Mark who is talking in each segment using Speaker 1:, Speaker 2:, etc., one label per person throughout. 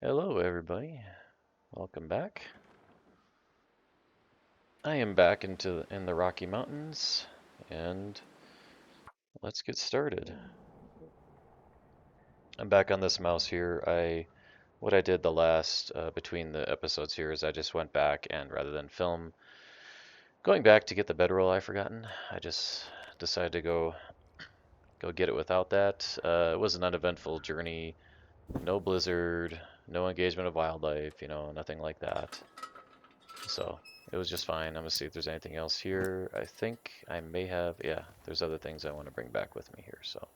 Speaker 1: Hello, everybody. Welcome back. I am back in the Rocky Mountains, and let's get started. I'm back on this mouse here. What I did the last between the episodes here is I just went back and rather than film going back to get the bedroll I've forgotten, I just decided to go get it without that. It was an uneventful journey. No blizzard, no engagement of wildlife, nothing like that. So it was just fine. I'm gonna see if there's anything else here. I think I may have, yeah, there's other things I want to bring back with me here. So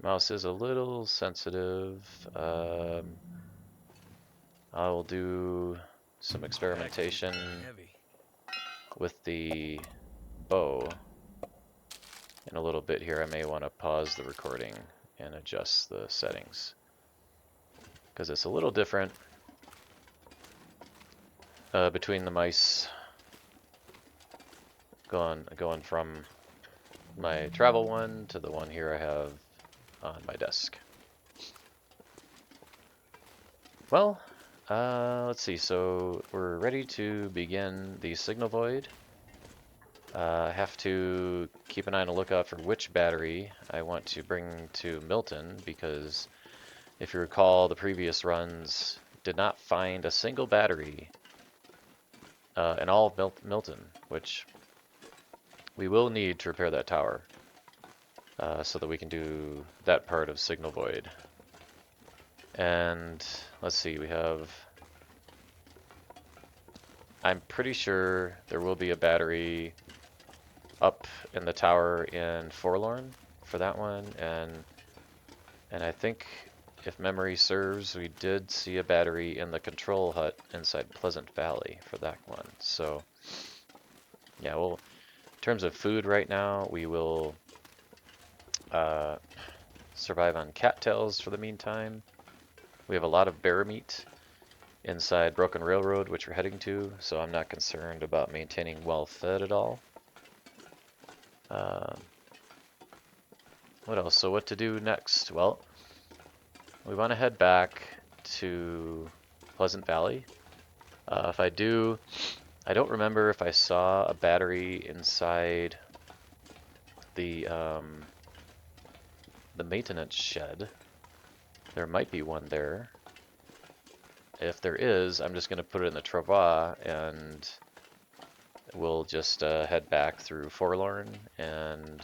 Speaker 1: mouse is a little sensitive. I will do some experimentation with the bow in a little bit here. I may want to pause the recording and adjust the settings because it's a little different between the mice going from my travel one to the one here I have on my desk. Well, let's see. So we're ready to begin the signal void. I have to keep an eye on the lookout for which battery I want to bring to Milton because if you recall, the previous runs did not find a single battery in all of Milton, which we will need to repair that tower so that we can do that part of signal void. And let's see, I'm pretty sure there will be a battery up in the tower in Forlorn for that one, and I think if memory serves, we did see a battery in the control hut inside Pleasant Valley for that one. So yeah, well, in terms of food right now, we will survive on cattails for the meantime. We have a lot of bear meat inside Broken Railroad, which we're heading to, so I'm not concerned about maintaining well fed at all. What else? So what to do next? Well, we want to head back to Pleasant Valley. If I do, I don't remember if I saw a battery inside the maintenance shed. There might be one there. If there is, I'm just going to put it in the travois and we'll just head back through Forlorn, and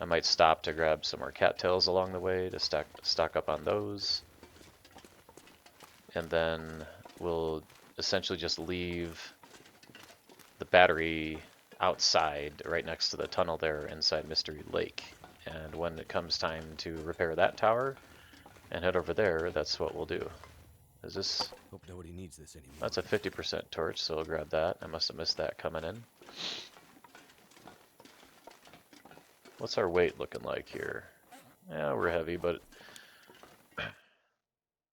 Speaker 1: I might stop to grab some more cattails along the way to stock up on those. And then we'll essentially just leave the battery outside right next to the tunnel there inside Mystery Lake. And when it comes time to repair that tower and head over there, that's what we'll do. Is this?
Speaker 2: Hope nobody needs this anymore.
Speaker 1: That's a 50% torch, so I'll grab that. I must have missed that coming in. What's our weight looking like here? Yeah, we're heavy, but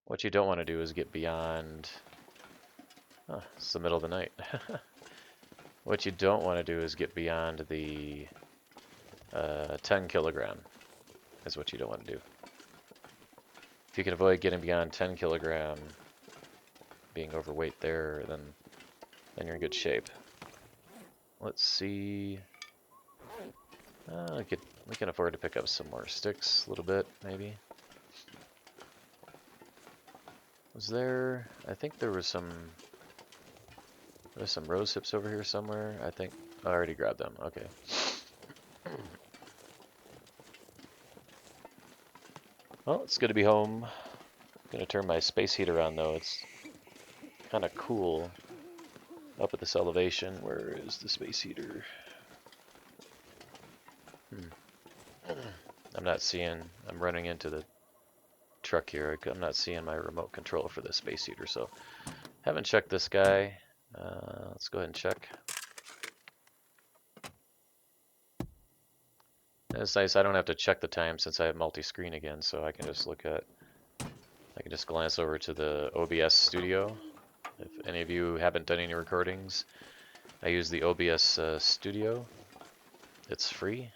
Speaker 1: what you don't want to do is get beyond... Oh, it's the middle of the night. What you don't want to do is get beyond the 10 kilogram is what you don't want to do. If you can avoid getting beyond 10 kilogram, being overweight there, then you're in good shape. Let's see. We can afford to pick up some more sticks, a little bit, maybe. Was there? I think there was some. There's some rose hips over here somewhere. I think I already grabbed them. Okay. Well, it's good to be home. I'm gonna turn my space heater on though. It's kind of cool up at this elevation. Where is the space heater? I'm not seeing. I'm running into the truck here. I'm not seeing my remote control for the space heater, so haven't checked this guy. Let's go ahead and check. And it's nice. I don't have to check the time since I have multi-screen again, so I can just I can just glance over to the OBS studio. If any of you haven't done any recordings, I use the OBS studio. It's free,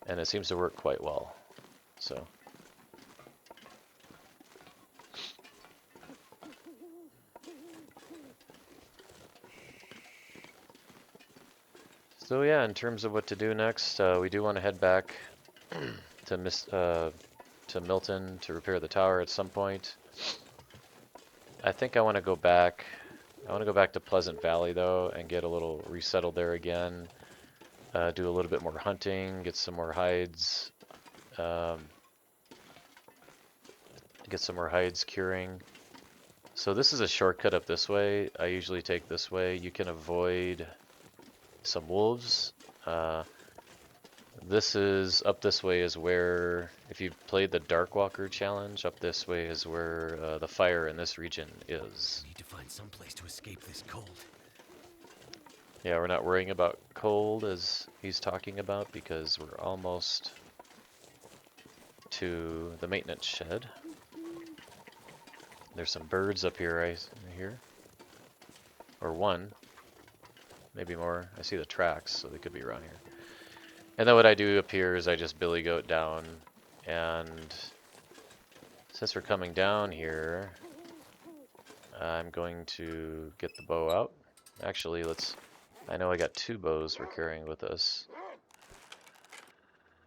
Speaker 1: and it seems to work quite well. So So yeah, in terms of what to do next, we do want to head back to Milton to repair the tower at some point. I think I want to go back. I want to go back to Pleasant Valley though and get a little resettled there again. Do a little bit more hunting, get some more hides. Get some more hides curing. So this is a shortcut up this way. I usually take this way. You can avoid some wolves. Up this way is where, if you've played the Darkwalker challenge, up this way is where the fire in this region is.
Speaker 2: Need to find some place to escape this cold.
Speaker 1: Yeah, we're not worrying about cold as he's talking about because we're almost to the maintenance shed. There's some birds up here, I hear. Or one. Maybe more. I see the tracks, so they could be around here. And then what I do up here is I just billy goat down, and since we're coming down here, I'm going to get the bow out. Actually, I know I got 2 bows we're carrying with us.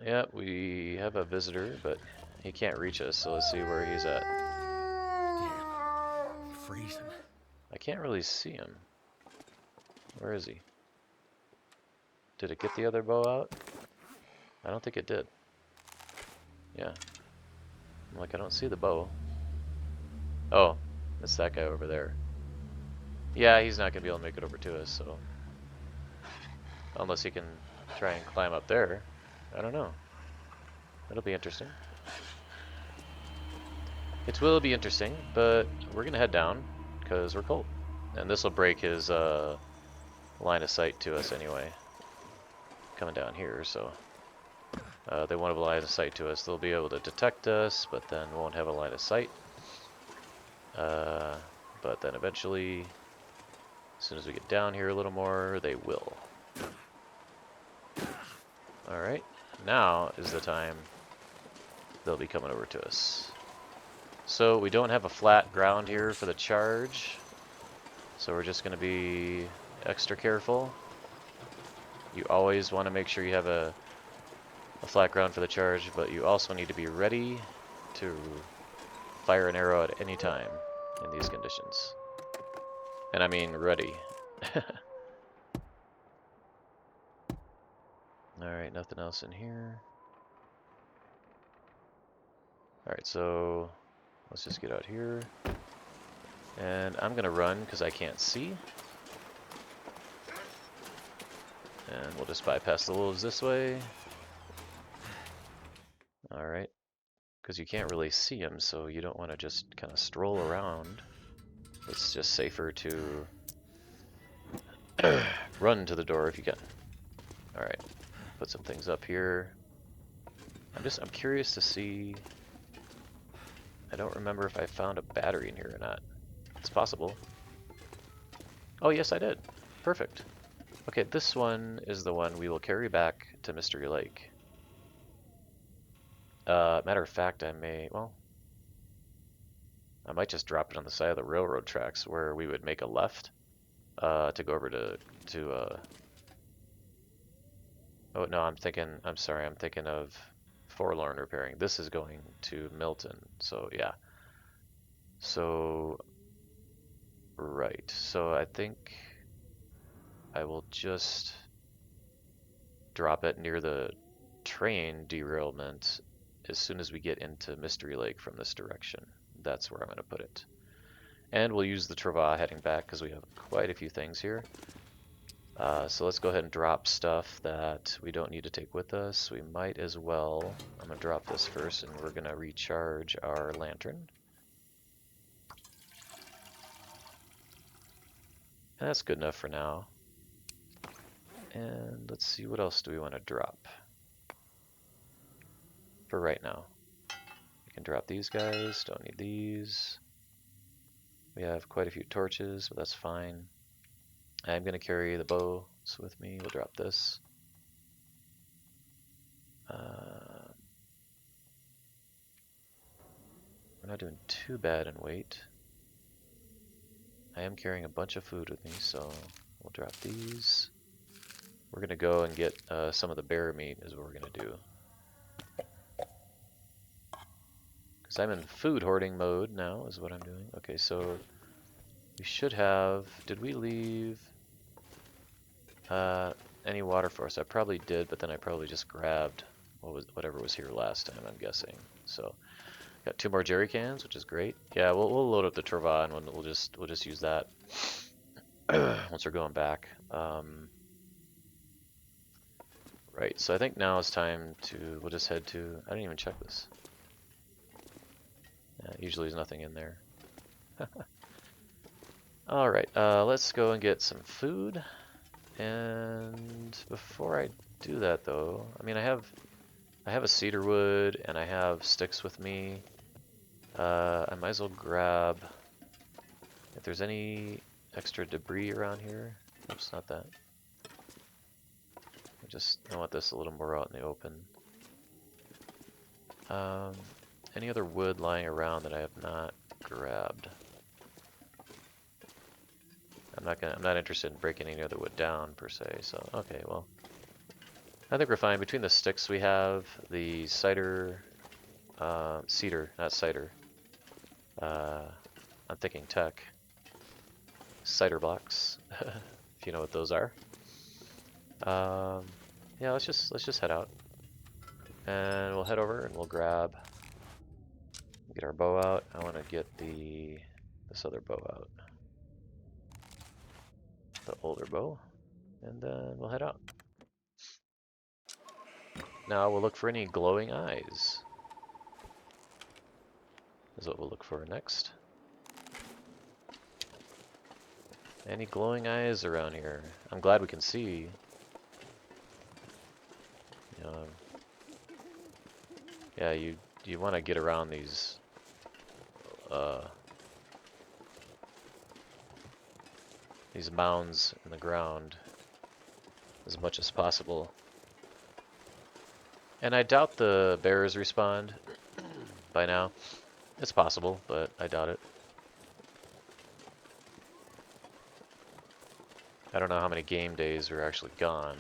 Speaker 1: Yep, we have a visitor, but he can't reach us, so let's see where he's at.
Speaker 2: Damn, I'm freezing.
Speaker 1: I can't really see him. Where is he? Did it get the other bow out? I don't think it did. Yeah. I'm like, I don't see the bow. Oh, it's that guy over there. Yeah, he's not going to be able to make it over to us, so... Unless he can try and climb up there. I don't know. That'll be interesting. It will be interesting, but we're going to head down, because we're cold. And this will break his line of sight to us anyway. Coming down here, so... they won't have a line of sight to us. They'll be able to detect us, but then won't have a line of sight. But then eventually, as soon as we get down here a little more, they will. Alright, now is the time they'll be coming over to us. So we don't have a flat ground here for the charge, so we're just going to be extra careful. You always want to make sure you have a flat ground for the charge, but you also need to be ready to fire an arrow at any time in these conditions. And I mean ready. Alright, nothing else in here. Alright, so let's just get out here. And I'm gonna run because I can't see. And we'll just bypass the wolves this way. Alright. Because you can't really see them, so you don't want to just kind of stroll around. It's just safer to run to the door if you can. Alright. Put some things up here. I'm curious to see. I don't remember if I found a battery in here or not. It's possible. Oh yes, I did. Perfect. Okay, this one is the one we will carry back to Mystery Lake. Matter of fact, I might just drop it on the side of the railroad tracks where we would make a left to go over to oh no, I'm thinking of Forlorn repairing. This is going to Milton, so yeah. So, right, so I think I will just drop it near the train derailment as soon as we get into Mystery Lake from this direction. That's where I'm going to put it. And we'll use the Trava heading back because we have quite a few things here. So let's go ahead and drop stuff that we don't need to take with us. We might as well. I'm going to drop this first and we're going to recharge our lantern. And that's good enough for now. And let's see, what else do we want to drop for right now? We can drop these guys, don't need these. We have quite a few torches, but that's fine. I'm going to carry the bow with me. We'll drop this. We're not doing too bad in weight. I am carrying a bunch of food with me, so we'll drop these. We're gonna go and get some of the bear meat is what we're gonna do. Because I'm in food hoarding mode now is what I'm doing. Okay, so we should have, did we leave any water for us? I probably did, but then I probably just grabbed whatever was here last time, I'm guessing. So got 2 more jerry cans, which is great. Yeah, we'll load up the Trova and we'll just use that once we're going back. Right, so I think now it's time to, we'll just head to, I didn't even check this. Yeah, usually there's nothing in there. Alright, let's go and get some food. And before I do that though, I mean I have a cedar wood and I have sticks with me. I might as well grab, if there's any extra debris around here. Oops, not that. I want this a little more out in the open. Any other wood lying around that I have not grabbed? I'm not interested in breaking any other wood down per se, so okay, well. I think we're fine. Between the sticks we have, the cedar, not cider. I'm thinking tech. Cider blocks, if you know what those are. Yeah, let's just head out. And we'll head over and we'll get our bow out. I want to get this other bow out. The older bow. And then we'll head out. Now we'll look for any glowing eyes. Is what we'll look for next. Any glowing eyes around here? I'm glad we can see. Yeah, you want to get around these mounds in the ground as much as possible. And I doubt the bears respawned by now. It's possible, but I doubt it. I don't know how many game days are actually gone.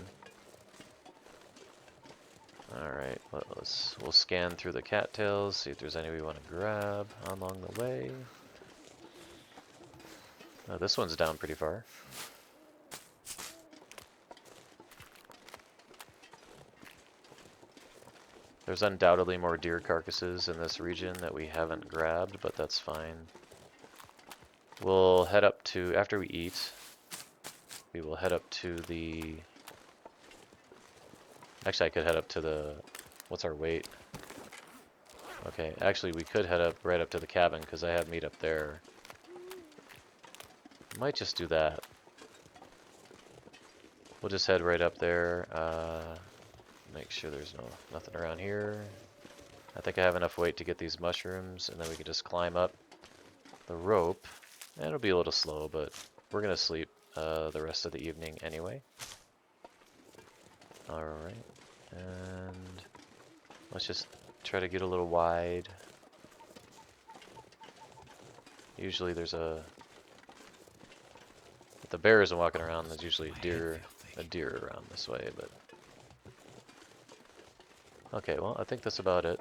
Speaker 1: Alright, we'll scan through the cattails, see if there's any we want to grab along the way. Oh, this one's down pretty far. There's undoubtedly more deer carcasses in this region that we haven't grabbed, but that's fine. We'll head up to, after we eat, we will head up to the... Actually, I could head up to the... What's our weight? Okay, actually we could head right up to the cabin because I have meat up there. Might just do that. We'll just head right up there. Make sure there's nothing around here. I think I have enough weight to get these mushrooms, and then we can just climb up the rope. And it'll be a little slow, but we're gonna sleep the rest of the evening anyway. Alright, and let's just try to get a little wide. Usually there's if the bear isn't walking around, there's usually a deer around this way, but... Okay, well, I think that's about it.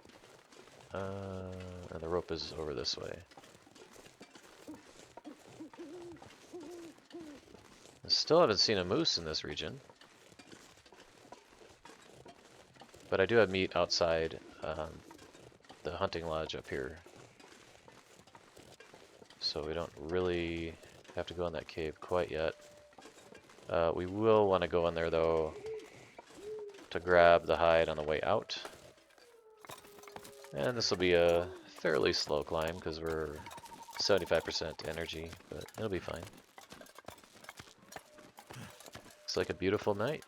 Speaker 1: And the rope is over this way. I still haven't seen a moose in this region. But I do have meat outside the hunting lodge up here. So we don't really have to go in that cave quite yet. We will want to go in there though to grab the hide on the way out. And this will be a fairly slow climb because we're 75% energy, but it'll be fine. Looks like a beautiful night.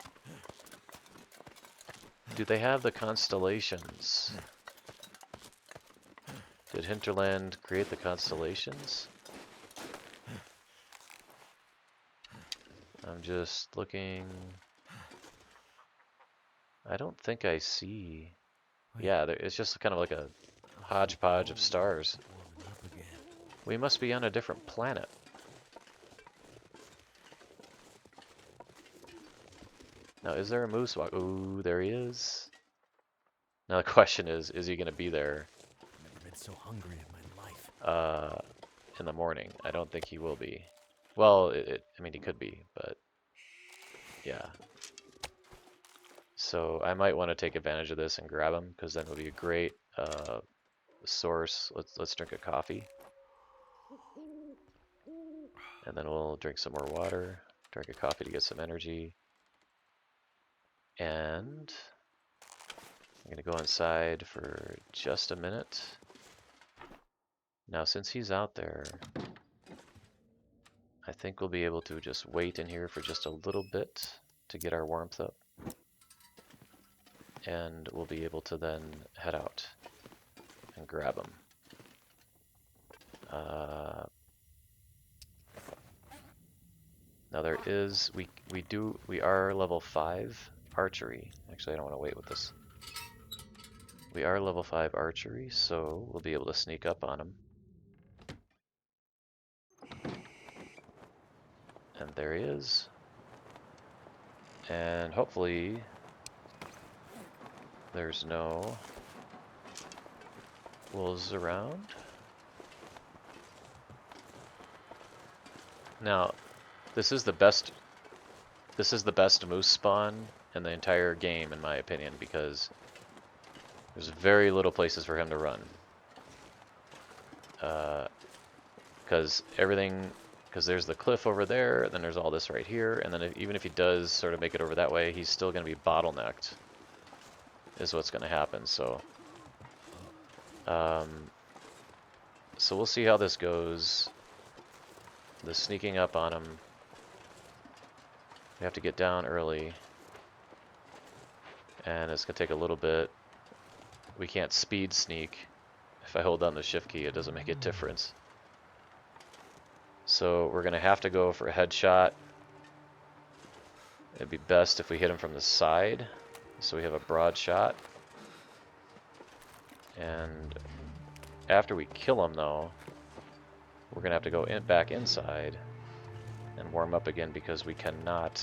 Speaker 1: Do they have the constellations? Did Hinterland create the constellations? I'm just looking. I don't think I see. Yeah, it's just kind of like a hodgepodge of stars. We must be on a different planet. Now, is there a moose walk? Ooh, there he is. Now the question is he going to be there
Speaker 2: Never been so hungry in my life.
Speaker 1: in the morning? I don't think he will be. Well, I mean, he could be, but yeah. So I might want to take advantage of this and grab him, because then it would be a great source. Let's drink a coffee, and then we'll drink some more water. Drink a coffee to get some energy, and I'm gonna go inside for just a minute. Now, since he's out there, I think we'll be able to just wait in here for just a little bit to get our warmth up, and we'll be able to then head out and grab him. Now there is, we are level 5 archery. Actually, I don't want to wait with this. We are level 5 archery, so we'll be able to sneak up on him. And there he is. And hopefully there's no wolves around. Now, this is the best moose spawn in the entire game, in my opinion, because there's very little places for him to run. Because there's the cliff over there, then there's all this right here, and then even if he does sort of make it over that way, he's still going to be bottlenecked, is what's going to happen. So we'll see how this goes. The sneaking up on him, we have to get down early, and it's going to take a little bit. We can't speed sneak. If I hold down the shift key, it doesn't make a difference. So we're going to have to go for a headshot. It'd be best if we hit him from the side, so we have a broad shot. And after we kill him, though, we're going to have to go back inside and warm up again, because we cannot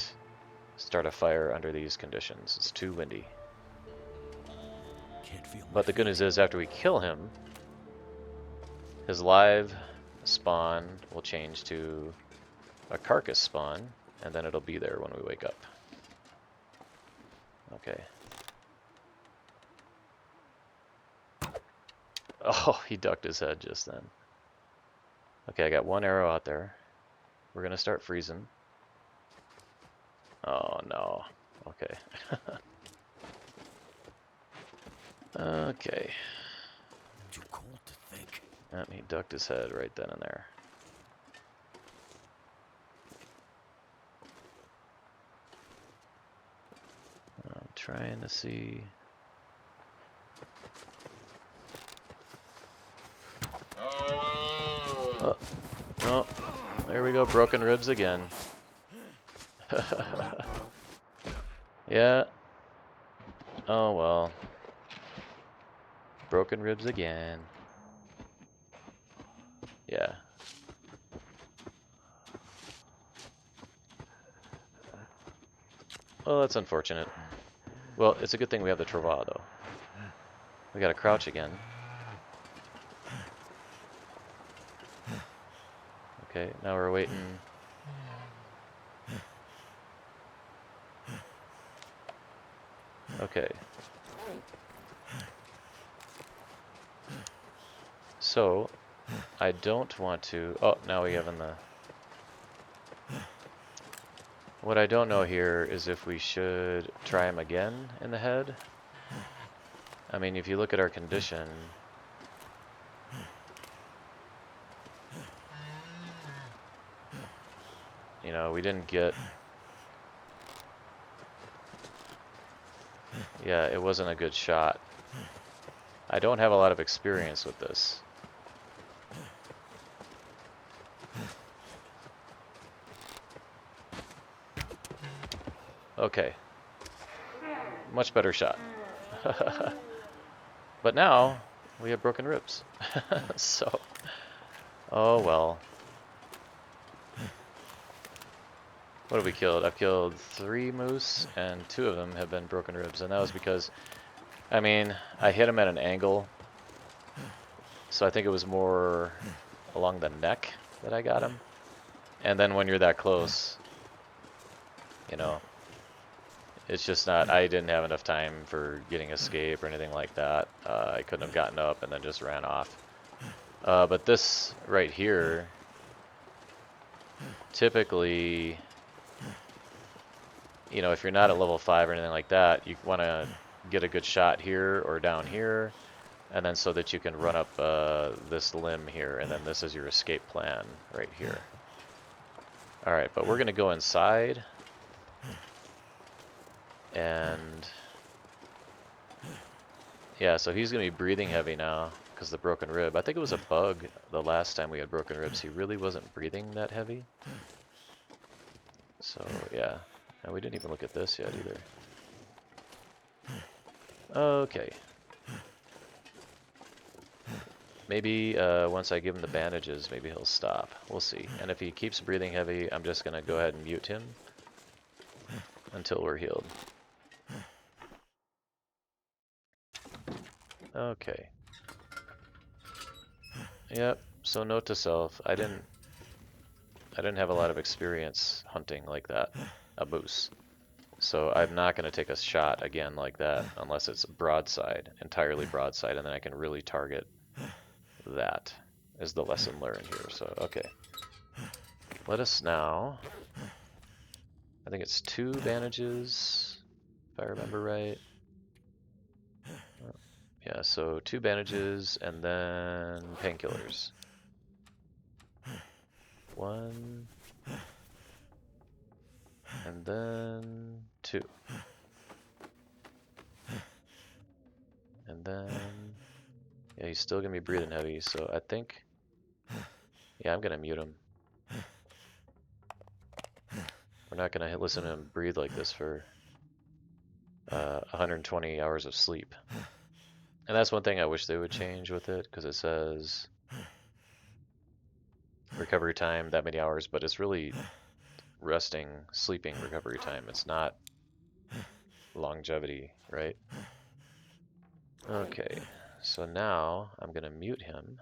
Speaker 1: start a fire under these conditions. It's too windy.
Speaker 2: Can't feel
Speaker 1: But the good news is, after we kill him, his live spawn will change to a carcass spawn, and then it'll be there when we wake up. Okay. Oh, he ducked his head just then. Okay, I got one arrow out there. We're gonna start freezing. Oh no. Okay. Okay.
Speaker 2: too cold to think.
Speaker 1: And he ducked his head right then and there. I'm trying to see. Oh, oh, there we go, broken ribs again. Yeah. Oh well. Broken ribs again. Yeah. Well, that's unfortunate. Well, it's a good thing we have the Trava, though. We gotta crouch again. Okay, now we're waiting. Okay. So, I don't want to... Oh, now we have in the... What I don't know here is if we should try him again in the head. I mean, if you look at our condition... You know, we didn't get... Yeah, it wasn't a good shot. I don't have a lot of experience with this. Okay. Much better shot. But now, we have broken ribs. So, oh well. what have we killed? I've killed 3 moose, and 2 of them have been broken ribs, and that was because, I mean, I hit him at an angle, so I think it was more along the neck that I got him. And then when you're that close, you know, it's just not, I didn't have enough time for getting escape or anything like that. I couldn't have gotten up and then just ran off. But this right here, typically, you know, if you're not at level 5 or anything like that, you want to get a good shot here or down here, and then so that you can run up this limb here, and then this is your escape plan right here. Alright, but we're going to go inside, and yeah, so he's going to be breathing heavy now because the broken rib. I think it was a bug the last time we had broken ribs. He really wasn't breathing that heavy. So yeah, and we didn't even look at this yet either. Okay. Maybe once I give him the bandages, maybe he'll stop. We'll see. And if he keeps breathing heavy, I'm just going to go ahead and mute him until we're healed. Okay. Yep. So note to self, I didn't have a lot of experience hunting like that, a moose. So I'm not going to take a shot again like that unless it's broadside, entirely broadside, and then I can really target that is the lesson learned here. So, okay. Let us now, I think it's 2 bandages, if I remember right. Yeah, so 2 bandages and then painkillers. 1, and then 2. And then, yeah, he's still gonna be breathing heavy, so I think, yeah, I'm gonna mute him. We're not gonna listen to him breathe like this for 120 hours of sleep. And that's one thing I wish they would change with it, because it says recovery time that many hours, but it's really resting, sleeping recovery time. It's not longevity, right? Okay, so now I'm gonna mute him.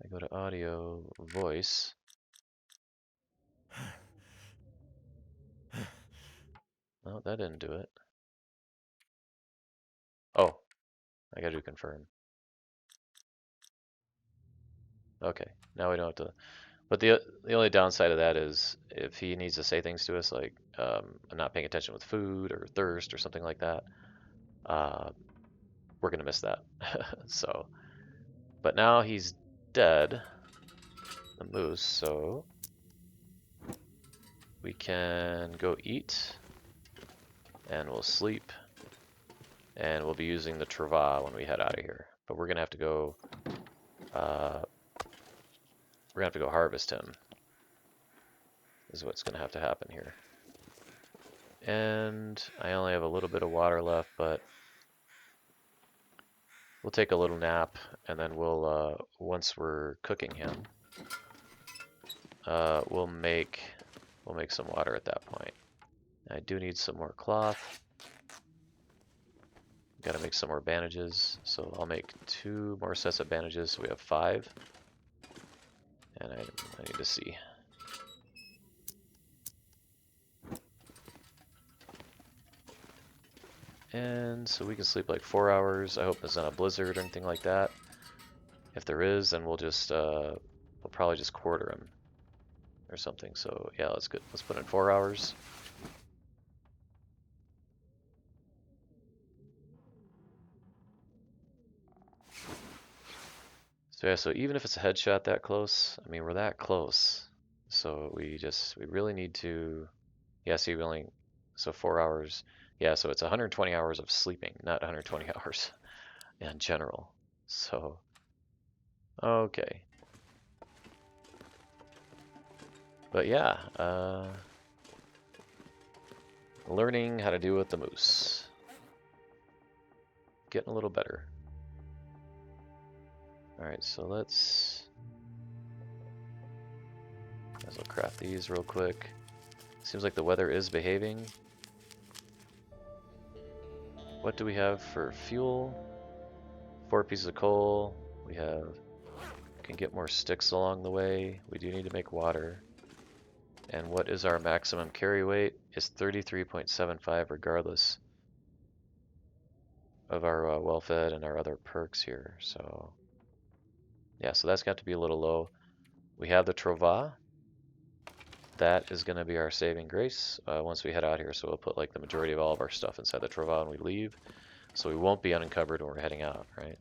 Speaker 1: I go to audio, voice. No, that didn't do it. Oh, I gotta do confirm. Okay, now we don't have to. But the only downside of that is if he needs to say things to us like I'm not paying attention with food or thirst or something like that, we're gonna miss that. So, but now he's dead, the moose, so we can go eat and we'll sleep and we'll be using the Trava when we head out of here. But we're gonna have to go harvest him is what's gonna have to happen here. And I only have a little bit of water left, but we'll take a little nap and then we'll once we're cooking him, we'll make some water at that point. I do need some more cloth. Gotta make some more bandages, so I'll make 2 more sets of bandages, so we have 5. And I need to see. And so we can sleep like 4 hours. I hope there's not a blizzard or anything like that. If there is, then we'll just we'll probably just quarter him or something. So yeah, let's put in 4 hours. So yeah, so even if it's a headshot that close, I mean, we're that close. So we really need to, yeah, see, so 4 hours. Yeah, so it's 120 hours of sleeping, not 120 hours in general. So, okay. But yeah, learning how to deal with the moose. Getting a little better. Alright, so let's Might as well craft these real quick. Seems like the weather is behaving. What do we have for fuel? 4 pieces of coal. We can get more sticks along the way. We do need to make water. And what is our maximum carry weight? It's 33.75 regardless of our well-fed and our other perks here. So yeah, so that's got to be a little low. We have the Trova. That is going to be our saving grace once we head out here. So we'll put like the majority of all of our stuff inside the Trova when we leave. So we won't be unencumbered when we're heading out, right?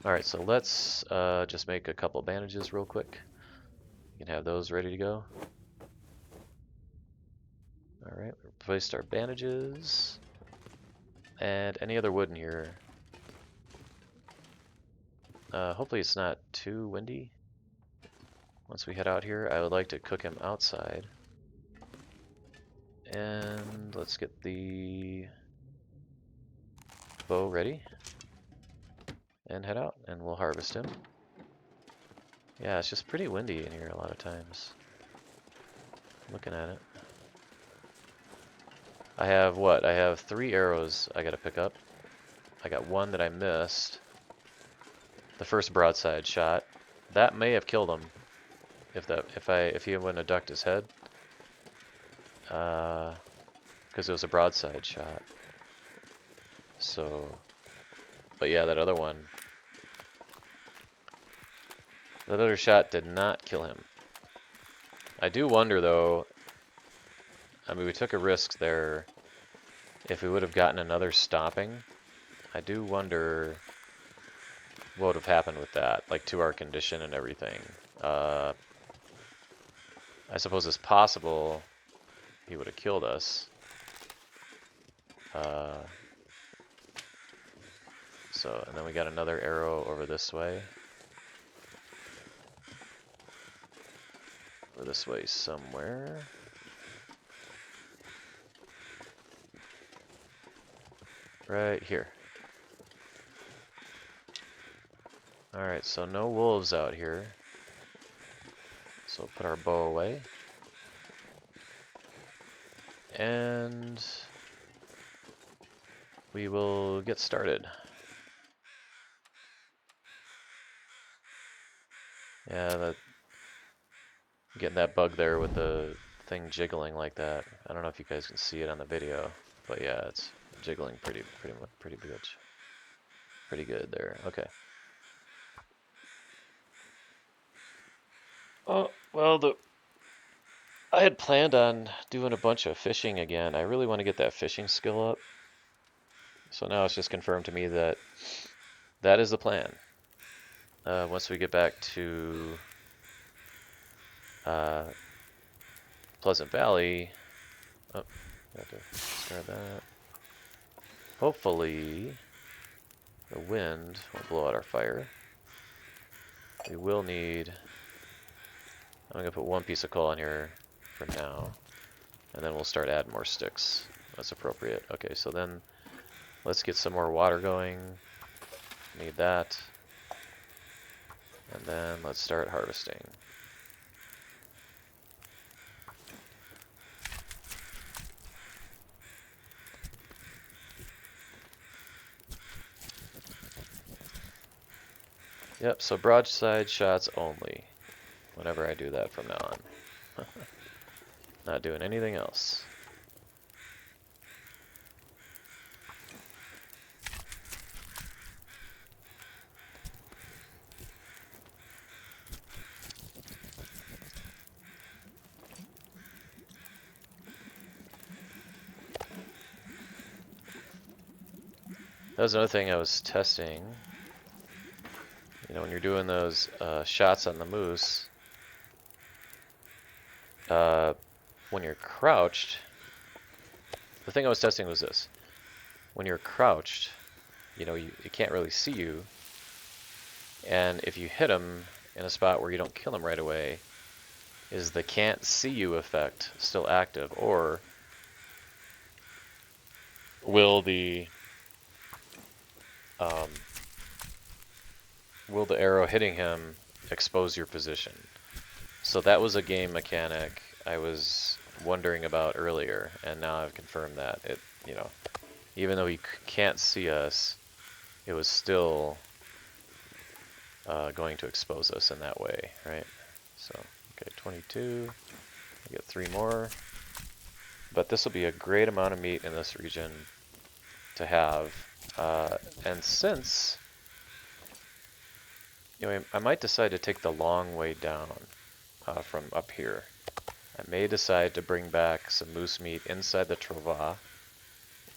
Speaker 1: Alright, so let's just make a couple bandages real quick. You can have those ready to go. Alright, we replaced our bandages. And any other wood in here. Hopefully it's not too windy. Once we head out here, I would like to cook him outside. And let's get the bow ready. And head out, and we'll harvest him. Yeah, it's just pretty windy in here a lot of times. Looking at it. I have what? I have 3 arrows I gotta pick up. I got 1 that I missed. The first broadside shot. That may have killed him. If he wouldn't have ducked his head. Because it was a broadside shot. So, but yeah, that other one. That other shot did not kill him. I do wonder though, I mean we took a risk there. If we would have gotten another stopping, I do wonder what would have happened with that, like to our condition and everything. I suppose it's possible he would have killed us. So, and then we got another arrow over this way. Over this way somewhere. Right here. Alright, so no wolves out here. So we'll put our bow away. And we will get started. Yeah, getting that bug there with the thing jiggling like that. I don't know if you guys can see it on the video, but yeah, it's jiggling pretty good. Pretty good there. Okay. Oh, well, I had planned on doing a bunch of fishing again. I really want to get that fishing skill up. So now it's just confirmed to me that that is the plan. Once we get back to Pleasant Valley. Oh, got to discard that. Hopefully, the wind won't blow out our fire. We will need. I'm gonna put 1 piece of coal on here for now, and then we'll start adding more sticks. That's appropriate. Okay, so then let's get some more water going. Need that. And then let's start harvesting. Yep, so broadside shots only whenever I do that from now on. Not doing anything else. That was another thing I was testing. You know, when you're doing those shots on the moose, when you're crouched, the thing I was testing was this. When you're crouched, you know, it can't really see you. And if you hit them in a spot where you don't kill them right away, is the can't see you effect still active, or will the arrow hitting him expose your position? So that was a game mechanic I was wondering about earlier, and now I've confirmed that it, you know, even though he can't see us, it was still going to expose us in that way, right? So, okay, 22. We get 3 more. But this will be a great amount of meat in this region to have. And since, you know, I might decide to take the long way down from up here. I may decide to bring back some moose meat inside the trova.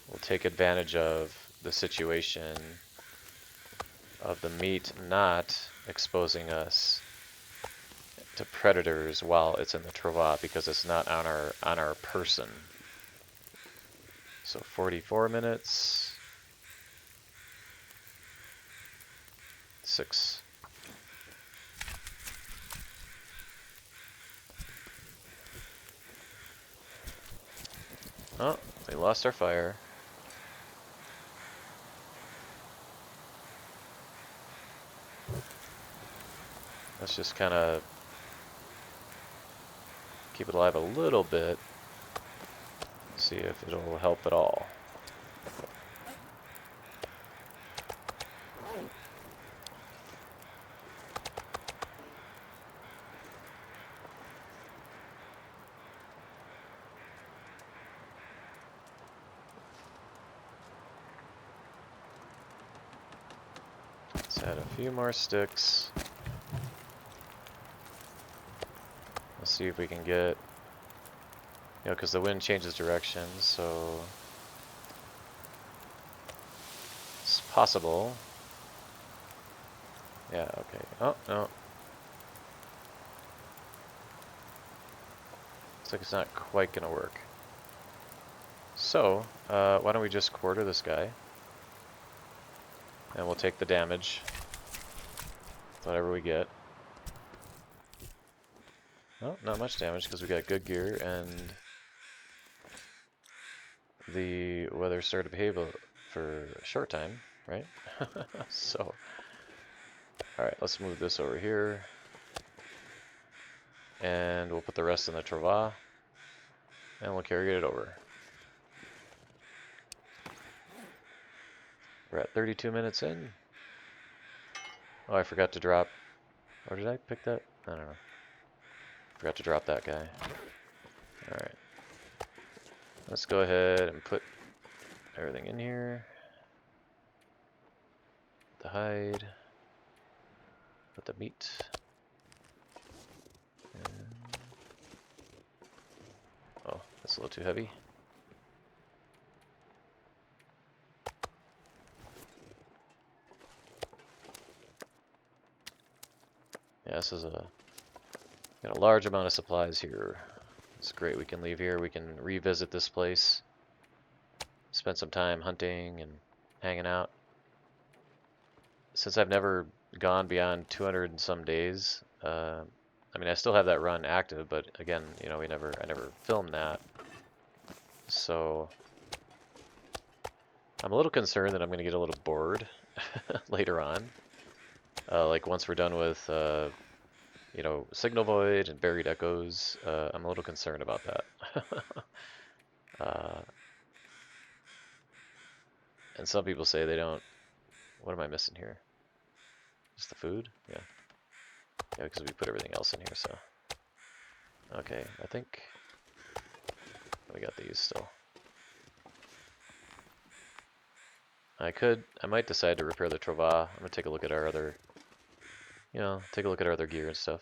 Speaker 1: We'll take advantage of the situation of the meat not exposing us to predators while it's in the trova because it's not on our person. So 44 minutes. 6. Oh, we lost our fire. Let's just kind of keep it alive a little bit. See if it'll help at all. Let's add a few more sticks. Let's see if we can get, you know, because the wind changes direction, so it's possible. Yeah, okay. Oh, no. Looks like it's not quite gonna work. So, why don't we just quarter this guy? And we'll take the damage. Whatever we get. Oh, not much damage because we got good gear and the weather started to behave for a short time, right? So, alright, let's move this over here. And we'll put the rest in the trova. And we'll carry it over. We're at 32 minutes in. Oh, I forgot to drop. Or did I pick that? I don't know. Forgot to drop that guy. Alright. Let's go ahead and put everything in here. The hide. Put the meat. And... oh, that's a little too heavy. Yeah, this is got a large amount of supplies here. It's great. We can leave here. We can revisit this place. Spend some time hunting and hanging out. Since I've never gone beyond 200 and some days, I mean, I still have that run active, but again, you know, I never filmed that. So I'm a little concerned that I'm going to get a little bored later on. Like once we're done with, you know, Signal Void and Buried Echoes, I'm a little concerned about that. And some people say they don't. What am I missing here? Just the food? Yeah. Yeah, because we put everything else in here, so. Okay, I think we got these still. I might decide to repair the Trova. I'm gonna take a look at our other, you know, take a look at our other gear and stuff.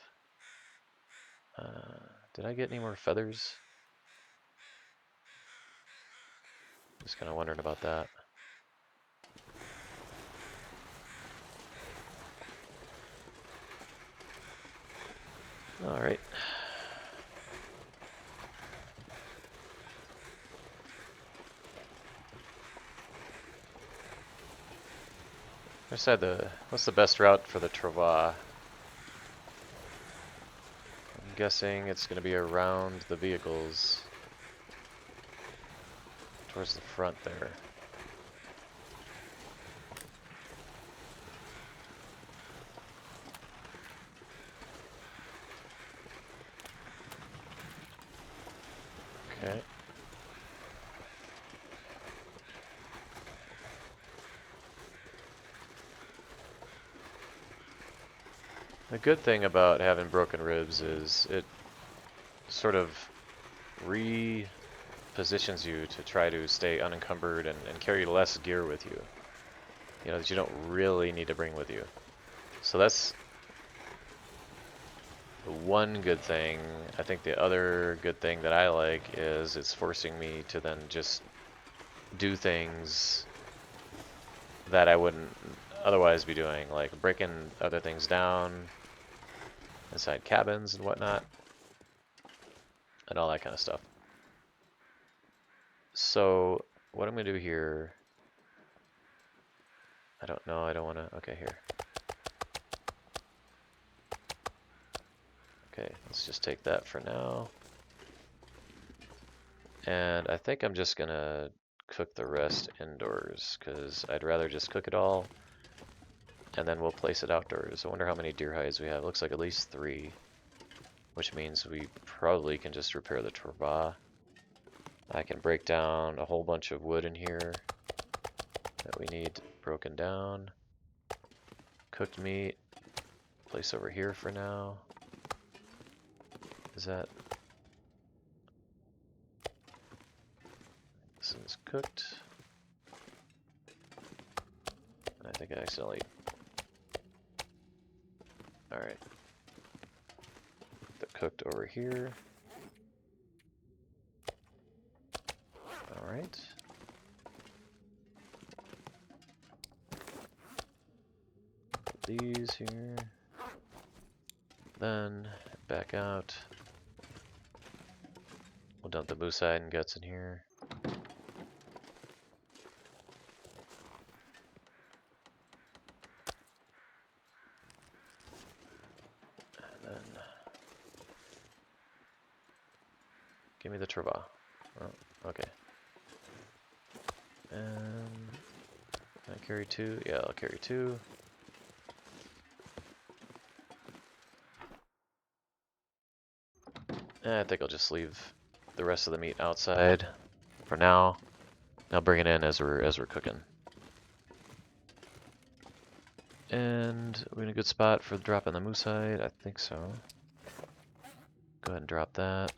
Speaker 1: Did I get any more feathers? Just kind of wondering about that. All right. I said what's the best route for the Trova? I'm guessing it's going to be around the vehicles towards the front there. The good thing about having broken ribs is it sort of repositions you to try to stay unencumbered and carry less gear with you. You know, that you don't really need to bring with you. So that's one good thing. I think the other good thing that I like is it's forcing me to then just do things that I wouldn't otherwise be doing, like breaking other things down inside cabins and whatnot, and all that kind of stuff. So what I'm gonna do here, I don't know, I don't wanna, okay, here. Okay, let's just take that for now. And I think I'm just gonna cook the rest indoors, because I'd rather just cook it all, and then we'll place it outdoors. I wonder how many deer hides we have. Looks like at least 3, which means we probably can just repair the trava. I can break down a whole bunch of wood in here that we need broken down. Cooked meat, place over here for now. Is that... This is cooked. I think I accidentally... Alright. They're cooked over here. Alright. These here. Then back out. We'll dump the moose hide and guts in here. And then give me the trava. Oh, okay. And can I carry 2? Yeah, I'll carry 2. I think I'll just leave the rest of the meat outside for now. I'll bring it in as we're cooking. And we're in a good spot for dropping the moose hide. I think so. Go ahead and drop that.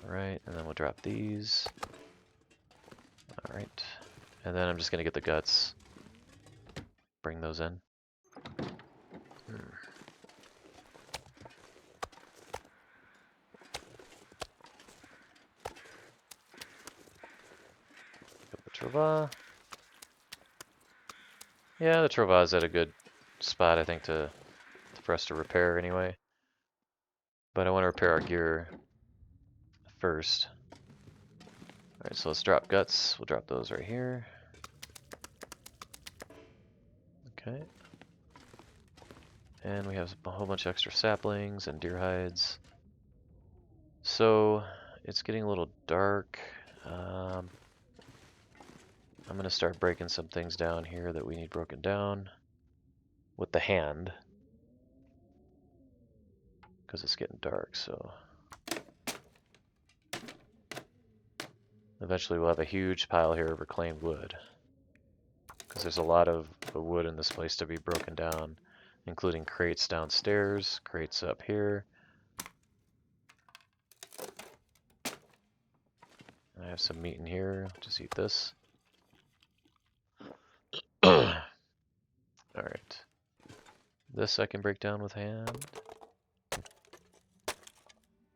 Speaker 1: Alright, and then we'll drop these. Alright. And then I'm just gonna get the guts. Bring those in. Trava. Yeah, the trava is at a good spot, I think, for us to repair anyway. But I want to repair our gear first. Alright, so let's drop guts. We'll drop those right here. Okay. And we have a whole bunch of extra saplings and deer hides. So it's getting a little dark. I'm going to start breaking some things down here that we need broken down with the hand, because it's getting dark. So eventually we'll have a huge pile here of reclaimed wood, because there's a lot of the wood in this place to be broken down, including crates downstairs, crates up here. And I have some meat in here. Just eat this. Alright. This I can break down with hand.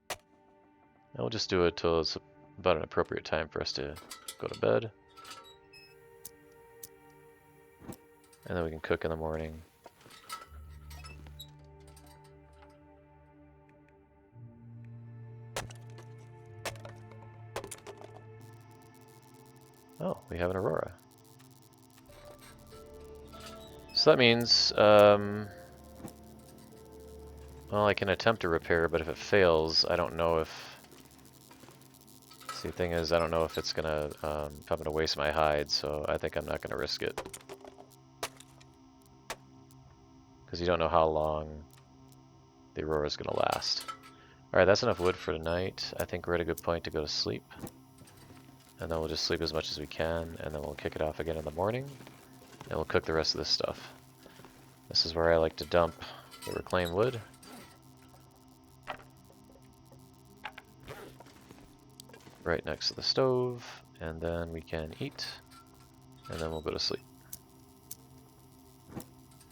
Speaker 1: And we'll just do it till it's about an appropriate time for us to go to bed. And then we can cook in the morning. Oh, we have an aurora. So that means, well, I can attempt to repair, but if it fails, I don't know if... See, the thing is, I don't know if it's gonna, if I'm gonna waste my hide, so I think I'm not gonna risk it. Because you don't know how long the aurora's gonna last. Alright, that's enough wood for tonight. I think we're at a good point to go to sleep. And then we'll just sleep as much as we can, and then we'll kick it off again in the morning. And we'll cook the rest of this stuff. This is where I like to dump the reclaimed wood. Right next to the stove, and then we can eat, and then we'll go to sleep.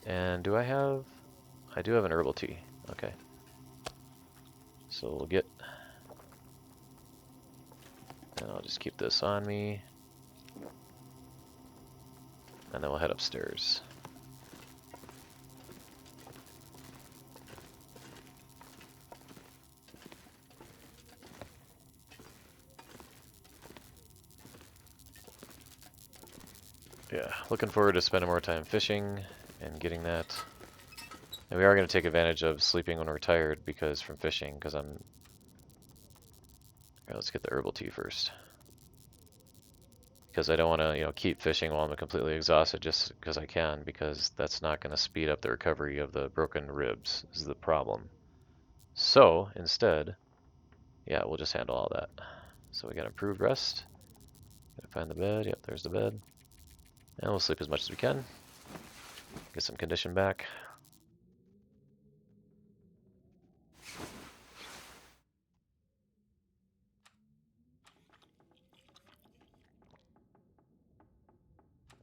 Speaker 1: And do I have... I do have an herbal tea. Okay. So we'll get... And I'll just keep this on me. And then we'll head upstairs. Yeah, looking forward to spending more time fishing and getting that. And we are going to take advantage of sleeping when we're tired because from fishing, because I'm... Okay, let's get the herbal tea first. Because I don't want to, you know, keep fishing while I'm completely exhausted just because I can, because that's not going to speed up the recovery of the broken ribs, is the problem. So, instead, yeah, we'll just handle all that. So we got improved rest. Gotta find the bed. Yep, there's the bed. And we'll sleep as much as we can. Get some condition back.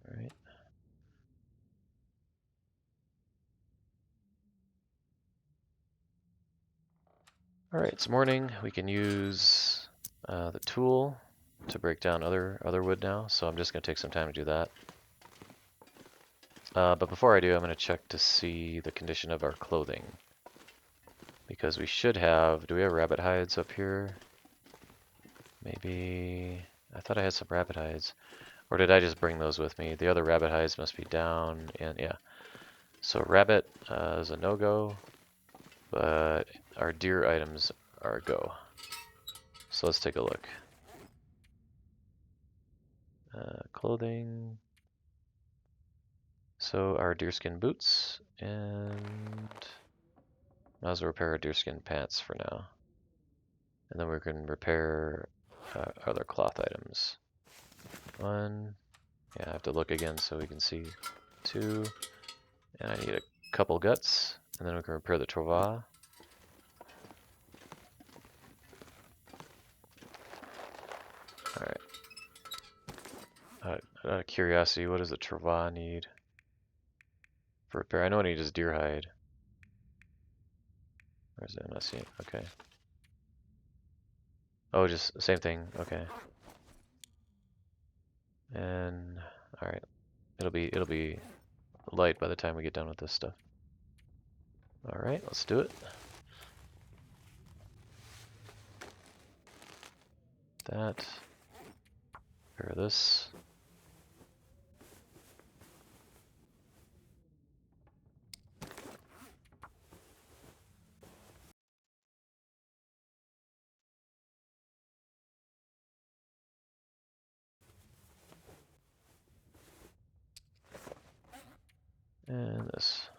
Speaker 1: Alright. Alright, it's morning. We can use the tool to break down other wood now, so I'm just going to take some time to do that. But before I do, I'm going to check to see the condition of our clothing. Because we should have... Do we have rabbit hides up here? Maybe... I thought I had some rabbit hides. Or did I just bring those with me? The other rabbit hides must be down, and yeah. So rabbit is a no-go, but our deer items are a go. So let's take a look. Clothing. So our deerskin boots, and might as well repair our deerskin pants for now. And then we can repair other cloth items. 1, yeah, I have to look again so we can see. 2, and I need a couple guts, and then we can repair the trova. Alright. Out of curiosity, what does the trova need for repair? I know I need is deer hide. Where's it? I'm not seeing it. Okay. Oh, just same thing. Okay. And alright. It'll be light by the time we get done with this stuff. Alright, let's do it. That. Repair this. And this.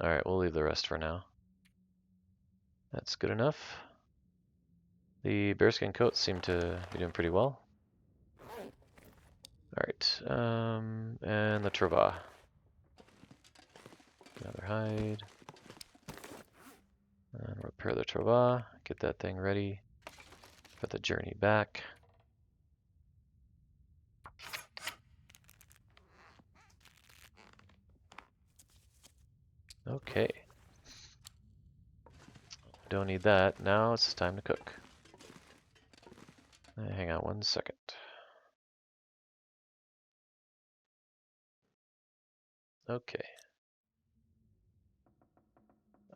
Speaker 1: Alright, we'll leave the rest for now. That's good enough. The bearskin coats seem to be doing pretty well. Alright, and the trova. Another hide. And repair the trova, get that thing ready for the journey back. Okay. Don't need that. Now it's time to cook. Hang on 1 second. Okay.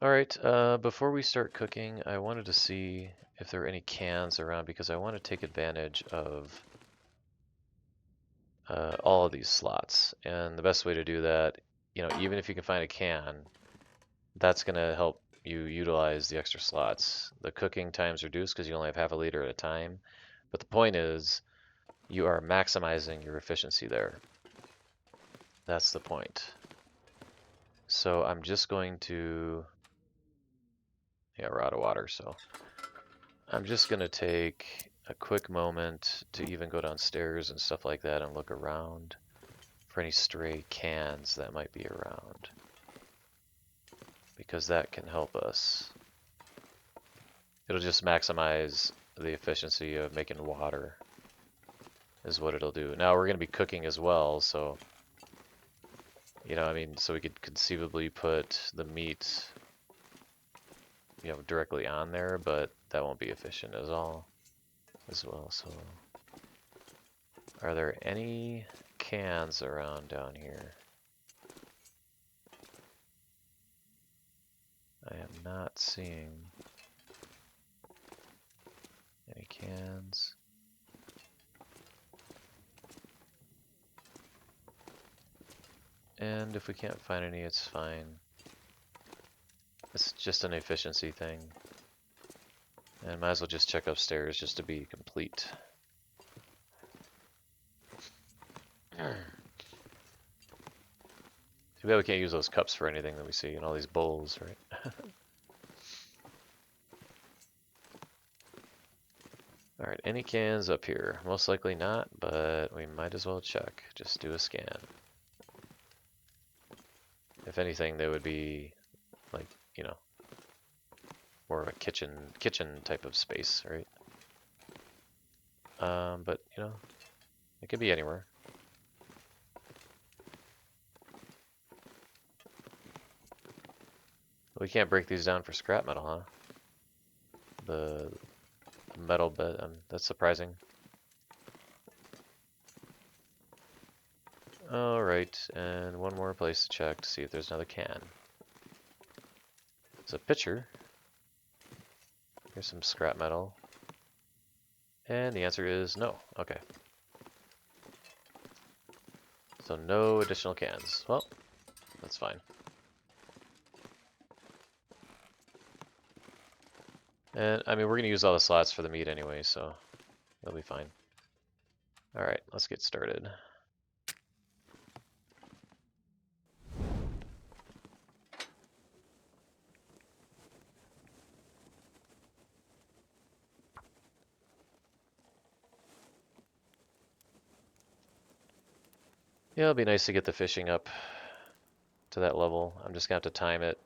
Speaker 1: Alright, before we start cooking, I wanted to see if there are any cans around because I want to take advantage of all of these slots. And the best way to do that, you know, even if you can find a can, that's going to help you utilize the extra slots. The cooking time's reduced because you only have half a liter at a time. But the point is, you are maximizing your efficiency there. That's the point. So I'm just going to Yeah, we're out of water, so I'm just gonna take a quick moment to even go downstairs and stuff like that and look around for any stray cans that might be around, because that can help us. It'll just maximize the efficiency of making water is what it'll do. Now we're gonna be cooking as well, so you know, I mean, so we could conceivably put the meat, you know, directly on there, but that won't be efficient as well. So, are there any cans around down here? I am not seeing any cans. And if we can't find any, it's fine. It's just an efficiency thing. And might as well just check upstairs just to be complete. Too bad we can't use those cups for anything that we see in all these bowls, right? Alright, any cans up here? Most likely not, but we might as well check. Just do a scan. If anything, they would be like, you know, more of a kitchen type of space, right? But you know, it could be anywhere. We can't break these down for scrap metal, huh? The metal bed, that's surprising. Alright, and one more place to check to see if there's another can. There's a pitcher. Here's some scrap metal. And the answer is no. Okay. So no additional cans. Well, that's fine. And I mean, we're gonna use all the slots for the meat anyway, so that'll be fine. Alright, let's get started. Yeah, it'll be nice to get the fishing up to that level. I'm just gonna have to time it.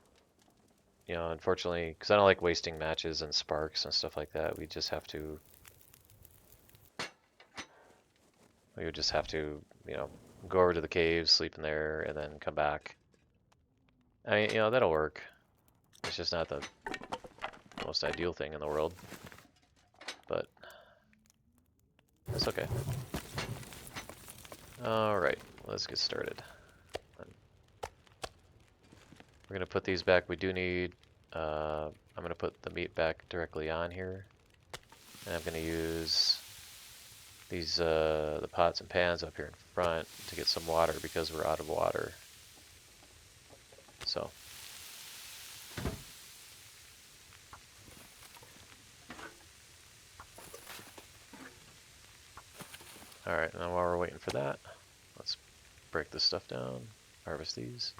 Speaker 1: You know, unfortunately, because I don't like wasting matches and sparks and stuff like that. We would just have to, you know, go over to the cave, sleep in there, and then come back. I mean, you know, that'll work. It's just not the most ideal thing in the world, but that's okay. Alright, let's get started. We're gonna put these back. We do need, I'm gonna put the meat back directly on here. And I'm gonna use these, the pots and pans up here in front to get some water because we're out of water. So. Alright, now while we're waiting for that, let's break this stuff down, harvest these.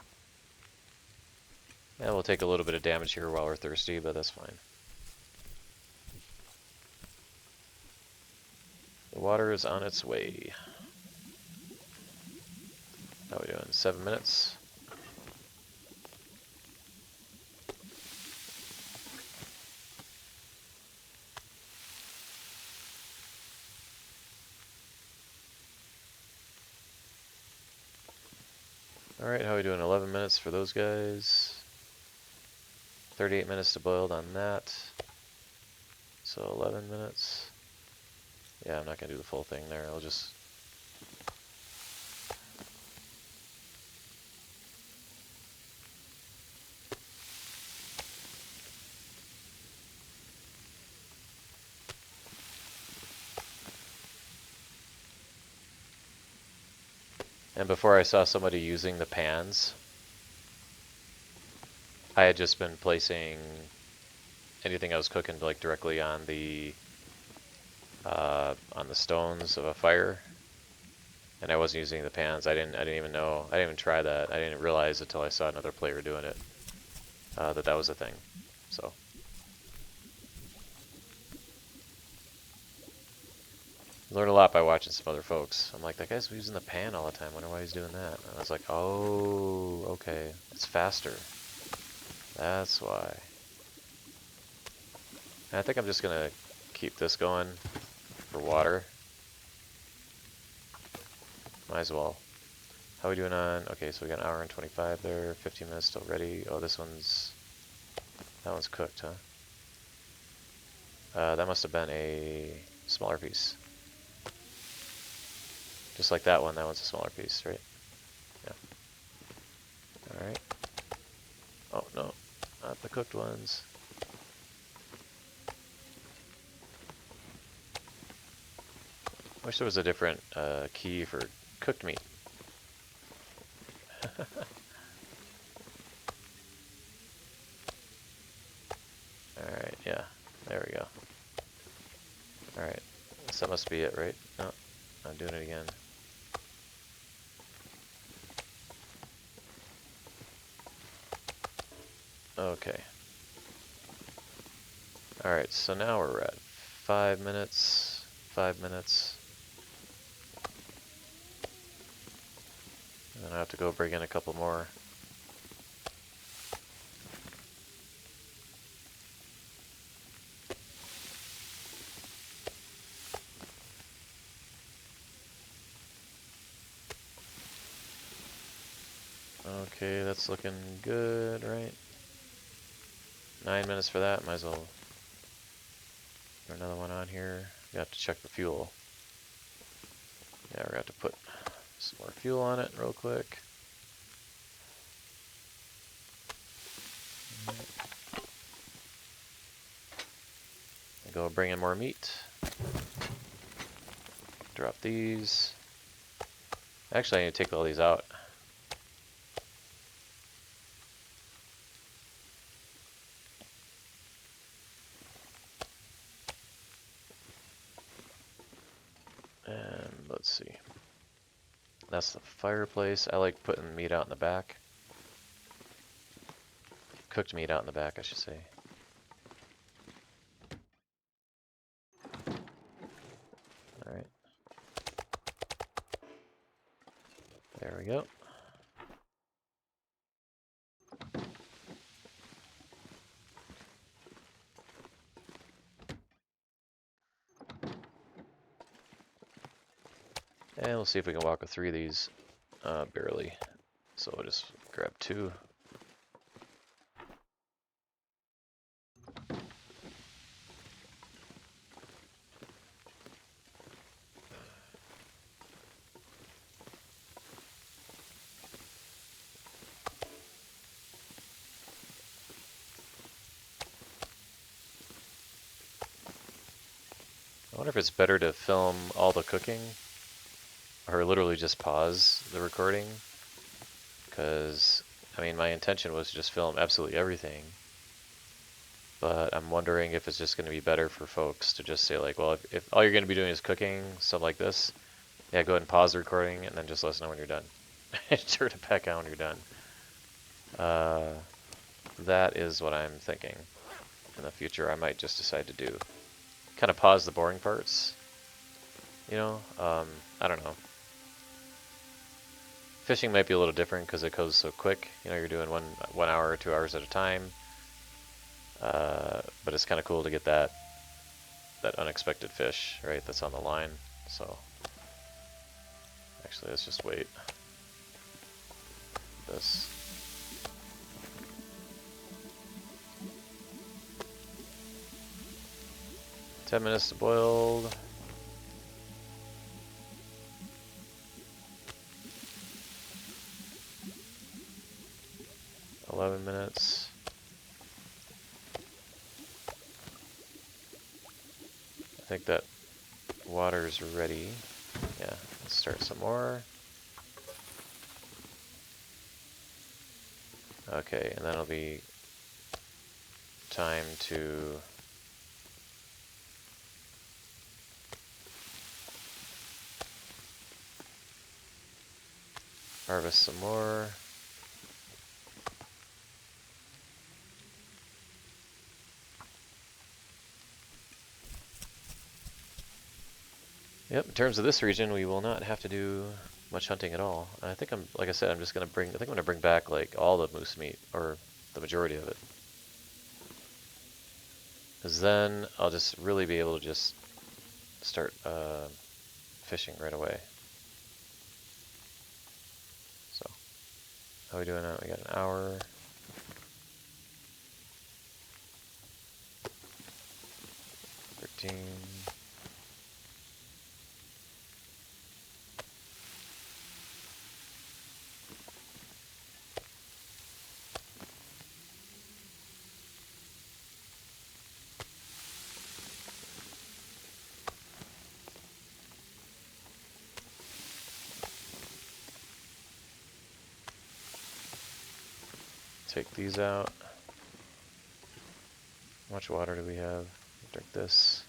Speaker 1: Yeah, we'll take a little bit of damage here while we're thirsty, but that's fine. The water is on its way. How are we doing? 7 minutes? Alright, how are we doing? 11 minutes for those guys. 38 minutes to boil on that. So 11 minutes. Yeah, I'm not going to do the full thing there. I'll just... And before I saw somebody using the pans, I had just been placing anything I was cooking like directly on the stones of a fire, and I wasn't using the pans. I didn't even know. I didn't even try that. I didn't realize until I saw another player doing it that that was a thing. So Learn a lot by watching some other folks. I'm like, that guy's using the pan all the time. Wonder why he's doing that. And I was like, oh, okay. It's faster. That's why. And I think I'm just gonna keep this going for water. Might as well. How are we doing on? Okay, so we got an hour and 25 there. 15 minutes still ready. Oh, that one's cooked, huh? That must have been a smaller piece. Just like that one, that one's a smaller piece, right? Yeah. Alright. Oh, no. Not the cooked ones. Wish there was a different key for cooked meat. Alright, yeah. There we go. Alright. So that must be it, right? No, I'm doing it again. Okay. Alright, so now we're at 5 minutes. 5 minutes. And then I have to go bring in a couple more. Okay, that's looking good, right? 9 minutes for that, might as well put another one on here. We have to check the fuel. Yeah, we're gonna have to put some more fuel on it real quick. And go bring in more meat. Drop these. Actually, I need to take all these out. And let's see. That's the fireplace. I like putting meat out in the back. Cooked meat out in the back, I should say. Alright. There we go. And we'll see if we can walk with 3 of these. Barely. So we'll just grab 2. I wonder if it's better to film all the cooking or literally just pause the recording, because I mean my intention was to just film absolutely everything, but I'm wondering if it's just going to be better for folks to just say like, well, if all you're going to be doing is cooking, stuff like this, yeah, go ahead and pause the recording and then just let us know when you're done. Turn it back on when you're done. That is what I'm thinking. In the future, I might just decide to do. Kind of pause the boring parts. You know, I don't know. Fishing might be a little different because it goes so quick. You know, you're doing 1 hour or 2 hours at a time. But it's kind of cool to get that unexpected fish, right? That's on the line. So actually, let's just wait. This. "10 minutes to boil." 11 minutes. I think that water's ready. Yeah, let's start some more. Okay, and then it'll be time to harvest some more. Yep, in terms of this region, we will not have to do much hunting at all. I think like I said, I'm just gonna bring, I think I'm gonna bring back like all the moose meat, or the majority of it. Because then I'll just really be able to just start fishing right away. So, how are we doing now? We got an hour. Take these out. How much water do we have? Drink this.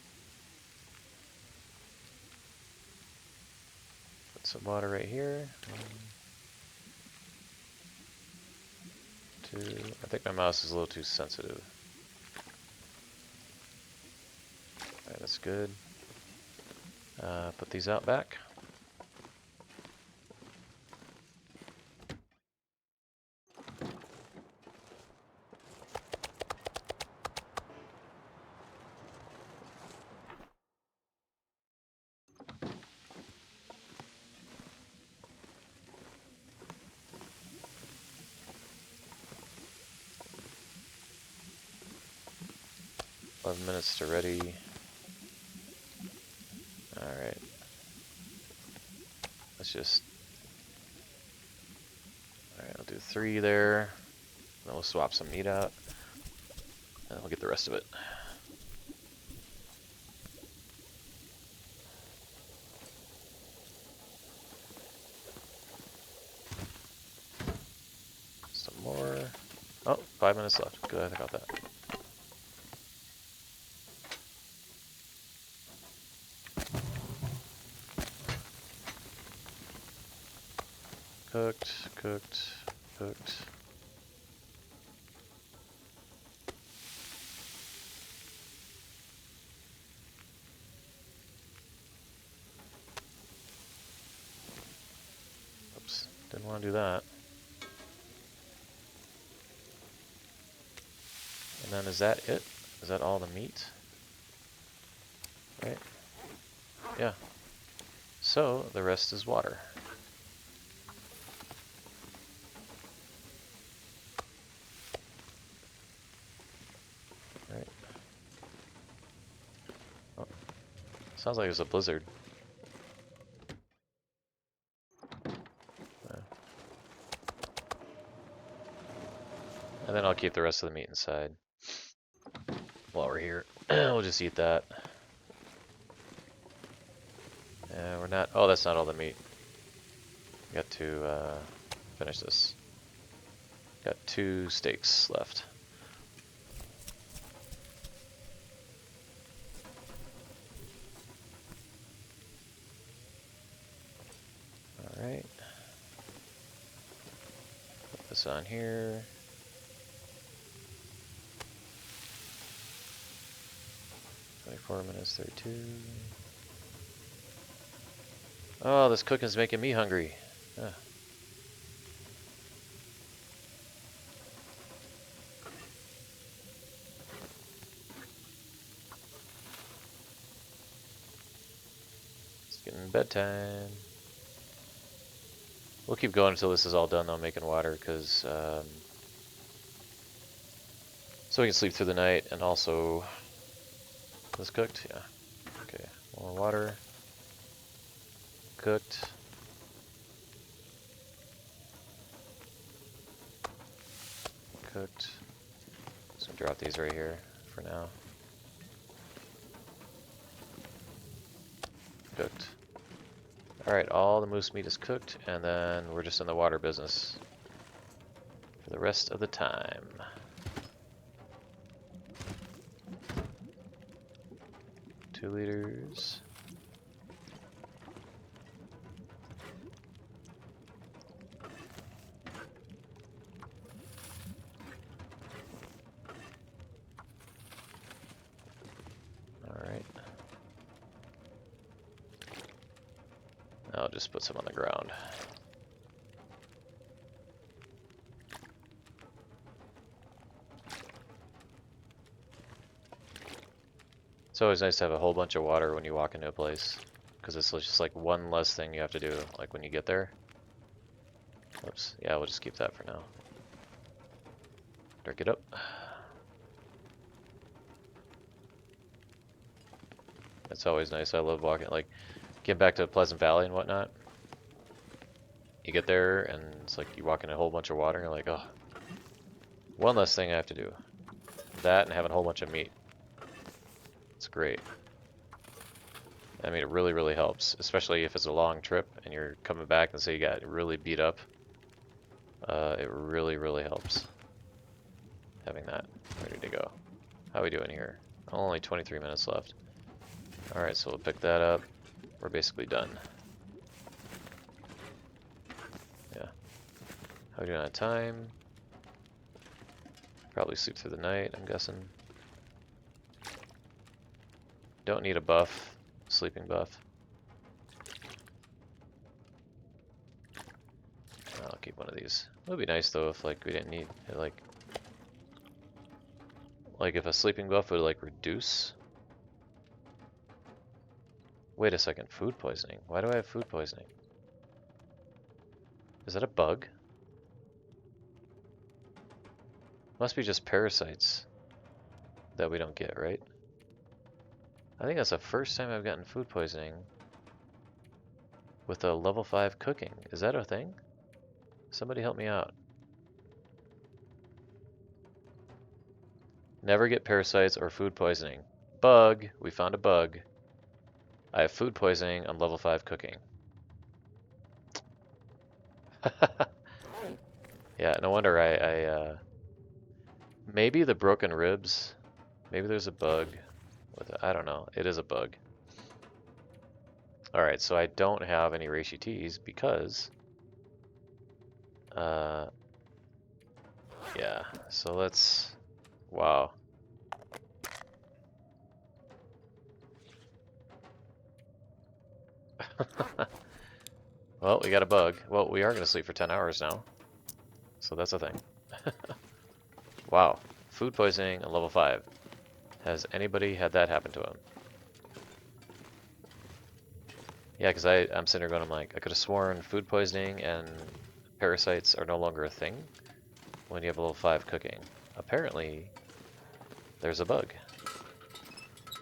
Speaker 1: Put some water right here. 1, 2. I think my mouse is a little too sensitive. Alright, that's good. Put these out back. Minutes to ready. Alright. Let's just... Alright, I'll do 3 there. Then we'll swap some meat out. And we'll get the rest of it. Some more. Oh, 5 minutes left. Good, I got that. Cooked, cooked, cooked. Oops, didn't want to do that. And then is that it? Is that all the meat? Right? Yeah. So the rest is water. Right. Oh, sounds like it was a blizzard. And then I'll keep the rest of the meat inside while we're here. We'll just eat that. And we're not... Oh, that's not all the meat. Got to finish this. Got 2 steaks left. Alright. Put this on here. -4 minutes, 32. Oh, this cooking's making me hungry. Ah. It's getting bedtime. We'll keep going until this is all done though, making water, because so we can sleep through the night, and also this cooked, yeah. Okay, more water. Cooked. Cooked. Just gonna drop these right here for now. Cooked. Alright, all the moose meat is cooked, and then we're just in the water business for the rest of the time. Two liters. Alright. just put some on the ground. It's always nice to have a whole bunch of water when you walk into a place, because it's just like one less thing you have to do, like when you get there. Oops, yeah, we'll just keep that for now. Drink it up. That's always nice. I love walking, like, getting back to Pleasant Valley and whatnot. You get there, and it's like you walk in a whole bunch of water, and you're like, oh, one less thing I have to do. That and having a whole bunch of meat. It's great. I mean, it really, really helps, especially if it's a long trip and you're coming back and say you got really beat up. It really, really helps having that ready to go. How are we doing here? Only 23 minutes left. Alright, so we'll pick that up. We're basically done. Yeah. How are we doing on time? Probably sleep through the night, I'm guessing. Don't need a buff. Sleeping buff. I'll keep one of these. It would be nice though if like we didn't need like if a sleeping buff would like reduce. Wait a second, food poisoning. Why do I have food poisoning? Is that a bug? Must be just parasites that we don't get, right? I think that's the first time I've gotten food poisoning with a level 5 cooking. Is that a thing? Somebody help me out. Never get parasites or food poisoning. Bug! We found a bug. I have food poisoning on level 5 cooking. Yeah, no wonder I maybe the broken ribs. Maybe there's a bug with it. I don't know. It is a bug. Alright, so I don't have any reishi teas because yeah, so let's wow. Well, we got a bug. Well, we are gonna sleep for 10 hours now. So that's a thing. Wow. Food poisoning at level 5. Has anybody had that happen to him? Yeah, because I'm sitting here going, I'm like, I could have sworn food poisoning and parasites are no longer a thing when you have a level 5 cooking. Apparently, there's a bug.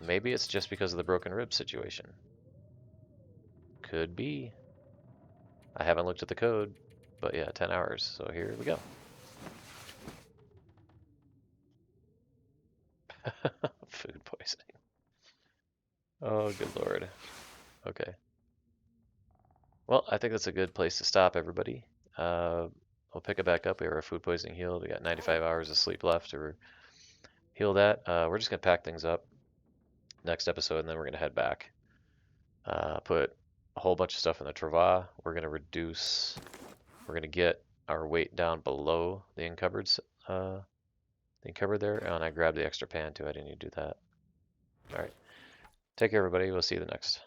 Speaker 1: Maybe it's just because of the broken rib situation. Could be. I haven't looked at the code, but yeah, 10 hours. So here we go. Food poisoning. Oh, good lord. Okay. Well, I think that's a good place to stop, everybody. We'll pick it back up. We have our food poisoning healed. We got 95 hours of sleep left to heal that. We're just going to pack things up next episode, and then we're going to head back. Put a whole bunch of stuff in the Trava. We're going to get our weight down below the encumbered there. And I grabbed the extra pan too. I didn't need to do that. All right. Take care, everybody. We'll see you the next.